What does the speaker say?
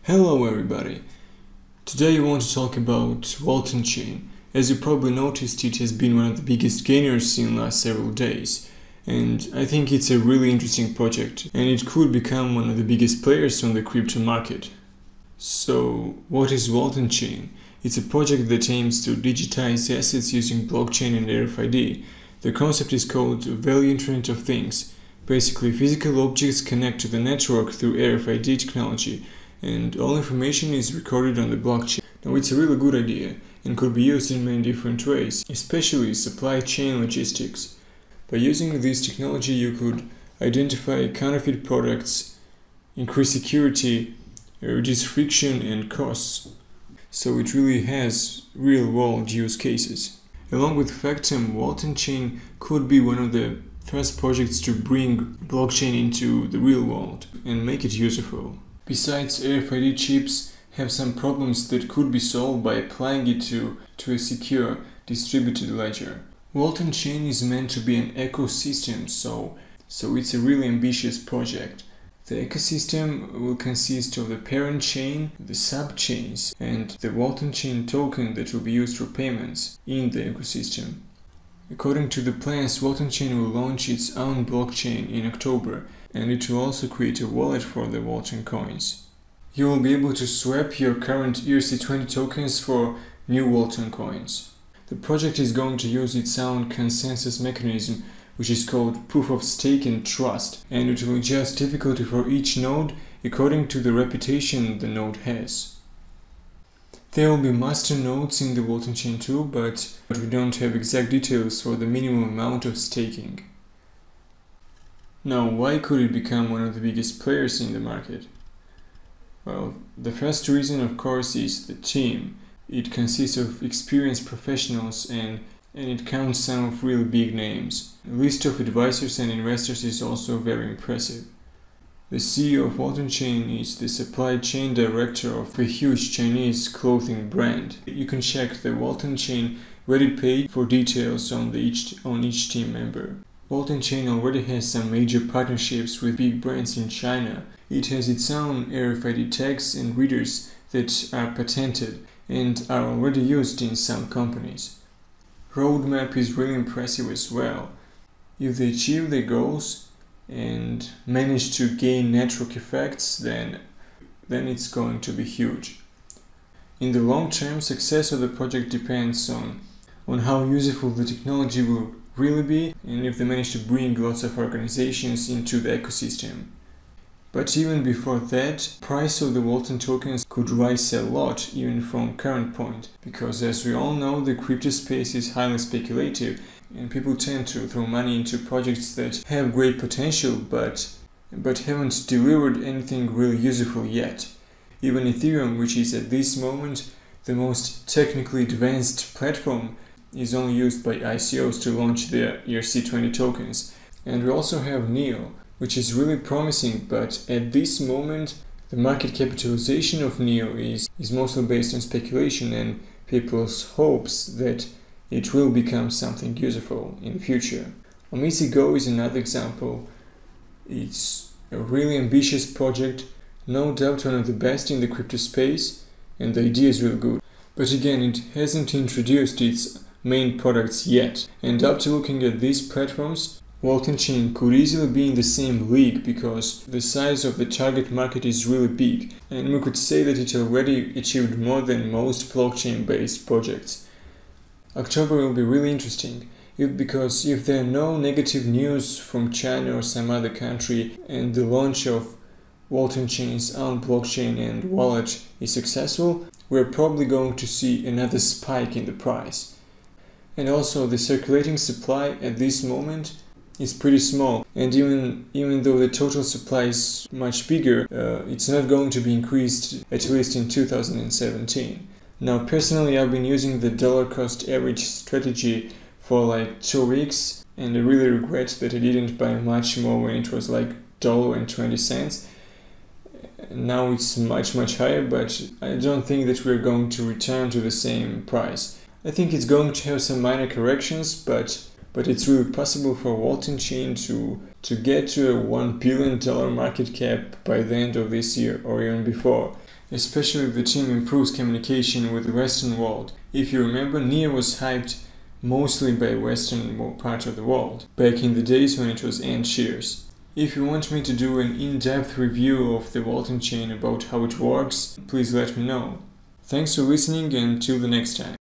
Hello everybody! Today I want to talk about WaltonChain. As you probably noticed, it has been one of the biggest gainers in the last several days. And I think it's a really interesting project, and it could become one of the biggest players on the crypto market. So, what is WaltonChain? It's a project that aims to digitize assets using blockchain and RFID. The concept is called Value Internet of Things. Basically, physical objects connect to the network through RFID technology, and all information is recorded on the blockchain. Now, it's a really good idea and could be used in many different ways, especially supply chain logistics. By using this technology, you could identify counterfeit products, increase security, reduce friction and costs. So it really has real-world use cases. Along with Factom, WaltonChain could be one of the first projects to bring blockchain into the real world and make it useful. Besides, RFID chips have some problems that could be solved by applying it to a secure distributed ledger. WaltonChain is meant to be an ecosystem, so it's a really ambitious project. The ecosystem will consist of the parent chain, the sub-chains, and the WaltonChain token that will be used for payments in the ecosystem. According to the plans, WaltonChain will launch its own blockchain in October, and it will also create a wallet for the Walton coins. You will be able to swap your current ERC20 tokens for new Walton coins. The project is going to use its own consensus mechanism, which is called Proof of Stake and Trust, and it will adjust difficulty for each node according to the reputation the node has. There will be master nodes in the WaltonChain too, but we don't have exact details for the minimum amount of staking. Now, why could it become one of the biggest players in the market? Well, the first reason, of course, is the team. It consists of experienced professionals and it counts some of really big names. The list of advisors and investors is also very impressive. The CEO of WaltonChain is the supply chain director of a huge Chinese clothing brand. You can check the WaltonChain Reddit page for details on each team member. WaltonChain already has some major partnerships with big brands in China. It has its own RFID tags and readers that are patented and are already used in some companies. Roadmap is really impressive as well. If they achieve their goals and manage to gain network effects, then it's going to be huge. In the long term, success of the project depends on how useful the technology will really be and if they manage to bring lots of organizations into the ecosystem. But even before that, price of the Walton tokens could rise a lot even from current point, because as we all know, the crypto space is highly speculative and people tend to throw money into projects that have great potential but haven't delivered anything really useful yet. Even Ethereum, which is at this moment the most technically advanced platform, is only used by ICOs to launch their ERC20 tokens. And we also have NEO, which is really promising, but at this moment the market capitalization of NEO is mostly based on speculation and people's hopes that it will become something useful in the future. Go is another example. It's a really ambitious project, no doubt one of the best in the crypto space, and the idea is really good. But again, it hasn't introduced its main products yet, and after looking at these platforms, WaltonChain could easily be in the same league because the size of the target market is really big, and we could say that it already achieved more than most blockchain-based projects. October will be really interesting, because if there are no negative news from China or some other country and the launch of WaltonChain's own blockchain and wallet is successful, we're probably going to see another spike in the price. And also, the circulating supply at this moment is pretty small, and even though the total supply is much bigger, it's not going to be increased at least in 2017. Now, personally, I've been using the dollar cost average strategy for like 2 weeks, and I really regret that I didn't buy much more when it was like $1.20. Now it's much higher, but I don't think that we're going to return to the same price. I think it's going to have some minor corrections, but it's really possible for WaltonChain to get to a $1 billion market cap by the end of this year or even before. especially if the team improves communication with the Western world. If you remember, NIA was hyped mostly by Western part of the world, back in the days when it was Ant shares. If you want me to do an in-depth review of the WaltonChain about how it works, please let me know. Thanks for listening and till the next time.